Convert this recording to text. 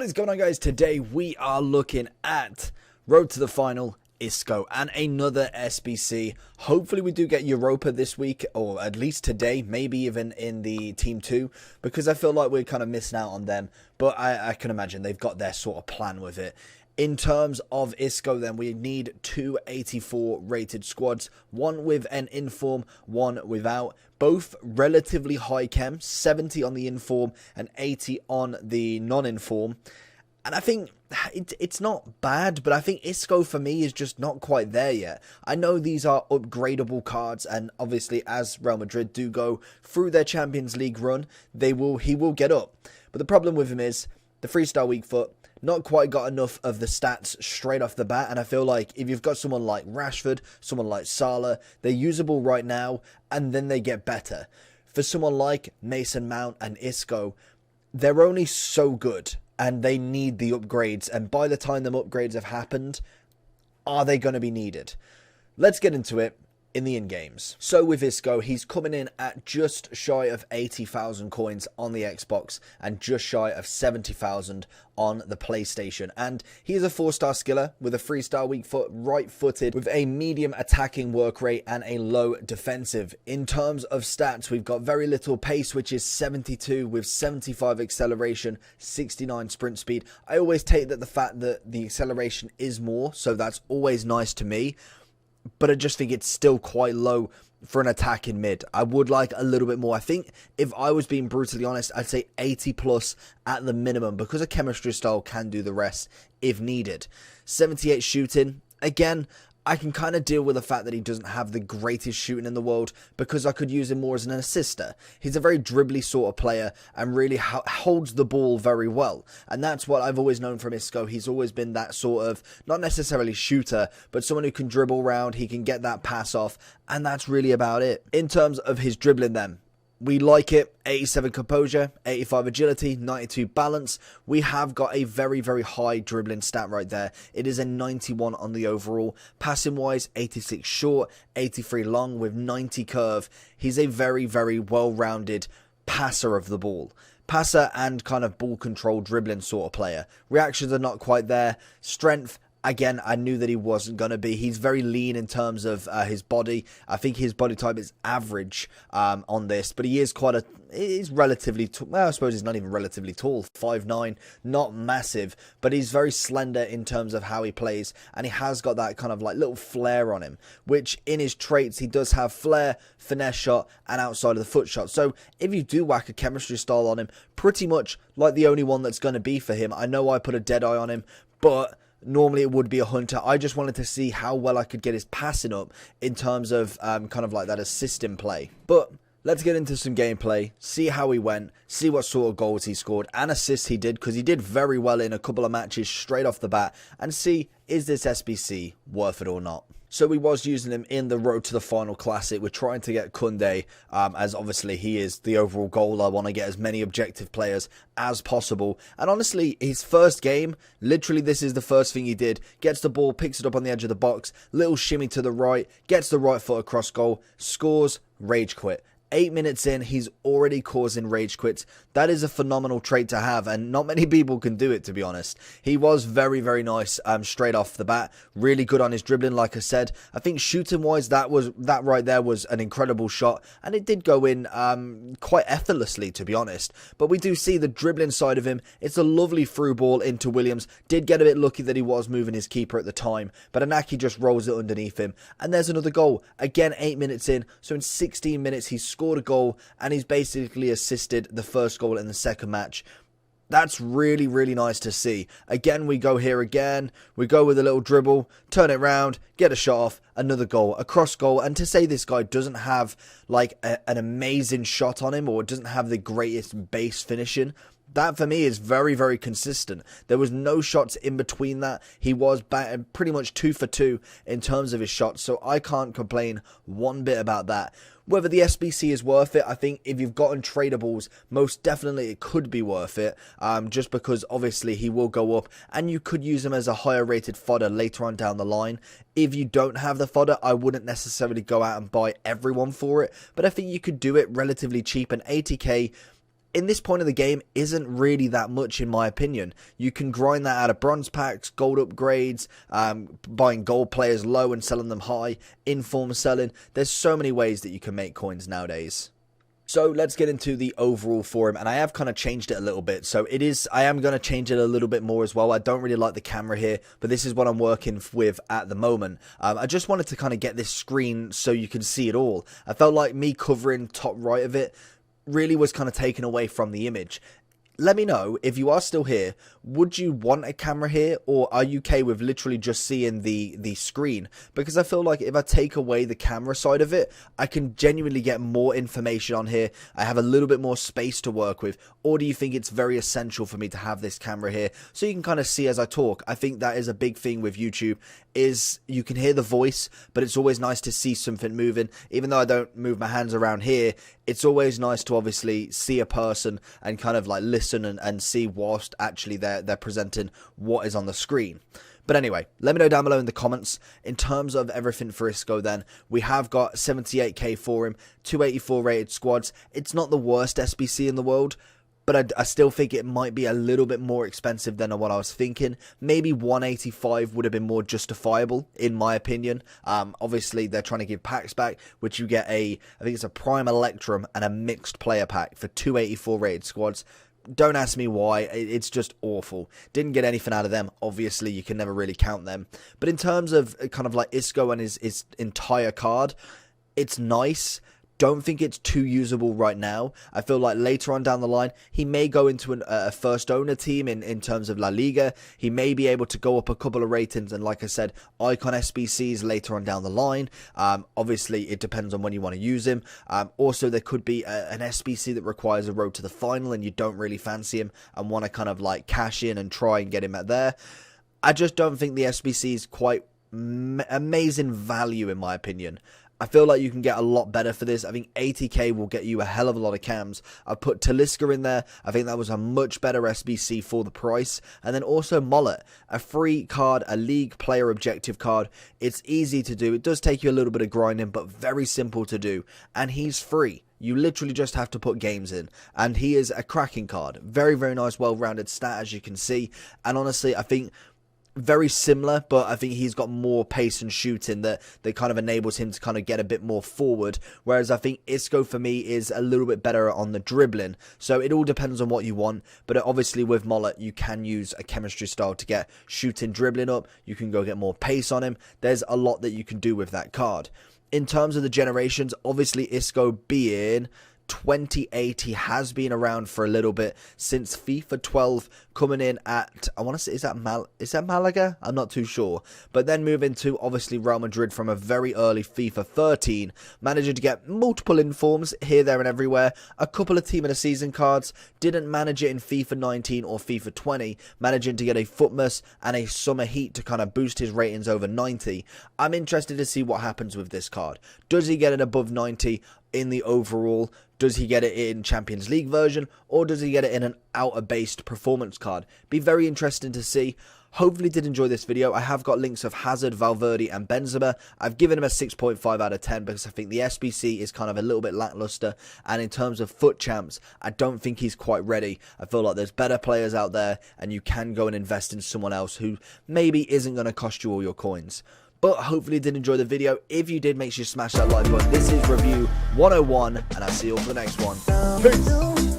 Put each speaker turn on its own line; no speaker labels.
What is going on, guys? Today we are looking at Road to the Final, Isco, and another SBC. Hopefully we do get Europa this week, or at least today, maybe even in the Team 2, because I feel like we're kind of missing out on them, but I can imagine they've got their sort of plan with it. In terms of Isco, then, we need 284 rated squads, one with an inform, one without. Both relatively high chem, 70 on the inform and 80 on the non-inform. And I think it's not bad, but I think Isco for me is just not quite there yet. I know these are upgradable cards, and obviously as Real Madrid do go through their Champions League run, he will get up. But the problem with him is the freestyle weak foot. Not quite got enough of the stats straight off the bat, and I feel like if you've got someone like Rashford, someone like Salah, they're usable right now, and then they get better. For someone like Mason Mount and Isco, they're only so good, and they need the upgrades, and by the time them upgrades have happened, are they going to be needed? Let's get into it in the in-games. So with Isco, he's coming in at just shy of 80,000 coins on the Xbox and just shy of 70,000 on the PlayStation. And he's a 4-star skiller with a 3-star weak foot, right-footed, with a medium attacking work rate and a low defensive. In terms of stats, we've got very little pace, which is 72 with 75 acceleration, 69 sprint speed. I always take that the fact that the acceleration is more, so that's always nice to me. But I just think it's still quite low for an attack in mid. I would like a little bit more. I think if I was being brutally honest, I'd say 80 plus at the minimum, because a chemistry style can do the rest if needed. 78 shooting. Again, I can kind of deal with the fact that he doesn't have the greatest shooting in the world, because I could use him more as an assister. He's a very dribbly sort of player and really holds the ball very well. And that's what I've always known from Isco. He's always been that sort of, not necessarily shooter, but someone who can dribble around, he can get that pass off, and that's really about it. In terms of his dribbling then, we like it. 87 composure, 85 agility, 92 balance. We have got a very, very high dribbling stat right there. It is a 91 on the overall. Passing wise, 86 short, 83 long with 90 curve. He's a very, very well-rounded passer of the ball. Passer and kind of ball control dribbling sort of player. Reactions are not quite there. Strength, again, I knew that he wasn't going to be. He's very lean in terms of his body. I think his body type is average on this, but he is he's relatively tall. Well, I suppose he's not even relatively tall. 5'9", not massive, but he's very slender in terms of how he plays, and he has got that kind of like little flair on him, which in his traits, he does have flair, finesse shot, and outside of the foot shot. So if you do whack a chemistry style on him, pretty much like the only one that's going to be for him. I know I put a dead eye on him, but normally it would be a hunter. I just wanted to see how well I could get his passing up in terms of kind of like that assisting play. But let's get into some gameplay, see how he went, see what sort of goals he scored and assists he did, because he did very well in a couple of matches straight off the bat, and see, is this SBC worth it or not? So we was using him in the Road to the Final Classic. We're trying to get Koundé, as obviously he is the overall goal. I want to get as many objective players as possible. And honestly, his first game, literally this is the first thing he did. Gets the ball, picks it up on the edge of the box, little shimmy to the right, gets the right foot across goal, scores, rage quit. 8 minutes in, he's already causing rage quits. That is a phenomenal trait to have, and not many people can do it, to be honest. He was very, very nice straight off the bat. Really good on his dribbling, like I said. I think shooting-wise, that right there was an incredible shot, and it did go in quite effortlessly, to be honest. But we do see the dribbling side of him. It's a lovely through ball into Williams. Did get a bit lucky that he was moving his keeper at the time, but Nannik just rolls it underneath him. And there's another goal. Again, 8 minutes in, so in 16 minutes, he's scored a goal, and he's basically assisted the first goal in the second match. That's really, really nice to see. Again, we go here again. We go with a little dribble, turn it round, get a shot off, another goal, a cross goal. And to say this guy doesn't have like an amazing shot on him, or doesn't have the greatest base finishing, that for me is very, very consistent. There was no shots in between that. He was pretty much 2 for 2 in terms of his shots, so I can't complain one bit about that. Whether the SBC is worth it, I think if you've gotten tradables, most definitely it could be worth it, just because obviously he will go up, and you could use him as a higher rated fodder later on down the line. If you don't have the fodder, I wouldn't necessarily go out and buy everyone for it, but I think you could do it relatively cheap, and 80k in this point of the game isn't really that much in my opinion. You can grind that out of bronze packs, gold upgrades, buying gold players low and selling them high, inform selling. There's so many ways that you can make coins nowadays. So let's get into the overall for him, and I have kind of changed it a little bit. So I am going to change it a little bit more as well. I don't really like the camera here, but this is what I'm working with at the moment. I just wanted to kind of get this screen so you can see it all. I felt like me covering top right of it really was kind of taken away from the image. Let me know, if you are still here, would you want a camera here, or are you okay with literally just seeing the screen? Because I feel like if I take away the camera side of it, I can genuinely get more information on here. I have a little bit more space to work with. Or do you think it's very essential for me to have this camera here so you can kind of see as I talk? I think that is a big thing with YouTube, is you can hear the voice, but it's always nice to see something moving. Even though I don't move my hands around here, it's always nice to obviously see a person and kind of like listen and see whilst actually they're presenting what is on the screen. But anyway, let me know down below in the comments. In terms of everything for Isco then, we have got 78k for him, 284 rated squads. It's not the worst SBC in the world, but I still think it might be a little bit more expensive than what I was thinking. Maybe 185 would have been more justifiable, in my opinion. Obviously, they're trying to give packs back, which you get I think it's a Prime Electrum and a mixed player pack for 284 rated squads. Don't ask me why, it's just awful. Didn't get anything out of them, obviously, you can never really count them. But in terms of kind of like Isco and his entire card, it's nice. Don't think it's too usable right now. I feel like later on down the line, he may go into a first owner team in terms of La Liga. He may be able to go up a couple of ratings, and like I said, icon SBCs later on down the line. Obviously, it depends on when you want to use him. Also, there could be an SBC that requires a road to the final and you don't really fancy him and want to kind of like cash in and try and get him at there. I just don't think the SBC is quite amazing value in my opinion. I feel like you can get a lot better for this. I think 80k will get you a hell of a lot of cams. I put Talisca in there. I think that was a much better SBC for the price. And then also Mullet, a free card, a league player objective card. It's easy to do. It does take you a little bit of grinding, but very simple to do. And he's free. You literally just have to put games in, and he is a cracking card. Very, very nice, well-rounded stat, as you can see. And honestly, I think very similar, but I think he's got more pace and shooting that kind of enables him to kind of get a bit more forward, whereas I think Isco for me is a little bit better on the dribbling. So it all depends on what you want, but obviously with Mullet you can use a chemistry style to get shooting, dribbling up. You can go get more pace on him. There's a lot that you can do with that card. In terms of the generations, obviously Isco being 28, he has been around for a little bit since FIFA 12, coming in at, I want to say, is that Malaga? I'm not too sure. But then moving to obviously Real Madrid from a very early FIFA 13, managing to get multiple informs here, there and everywhere, a couple of team of the season cards, didn't manage it in FIFA 19 or FIFA 20, managing to get a Footmas and a Summer Heat to kind of boost his ratings over 90. I'm interested to see what happens with this card. Does he get it above 90 in the overall? Does he get it in Champions League version, or does he get it in an outer-based performance card? Be very interesting to see. Hopefully did enjoy this video. I have got links of Hazard, Valverde and Benzema. I've given him a 6.5 out of 10 because I think the SBC is kind of a little bit lackluster. And in terms of FUT champs, I don't think he's quite ready. I feel like there's better players out there and you can go and invest in someone else who maybe isn't going to cost you all your coins. But hopefully you did enjoy the video. If you did, make sure you smash that like button. This is Review 101, and I'll see you all for the next one. Peace!